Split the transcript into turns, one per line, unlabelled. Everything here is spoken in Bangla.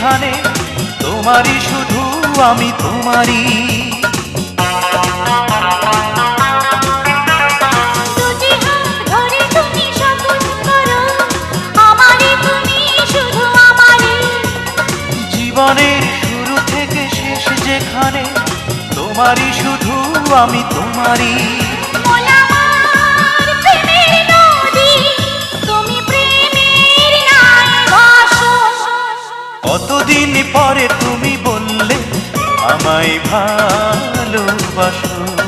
যেখানে তোমারই শুধু আমি তোমারই। জীবনের শুরু থেকে শেষ যেখানে তোমারই শুধু আমি তোমারই। কতদিন পরে তুমি বললে আমায় ভালোবাসো।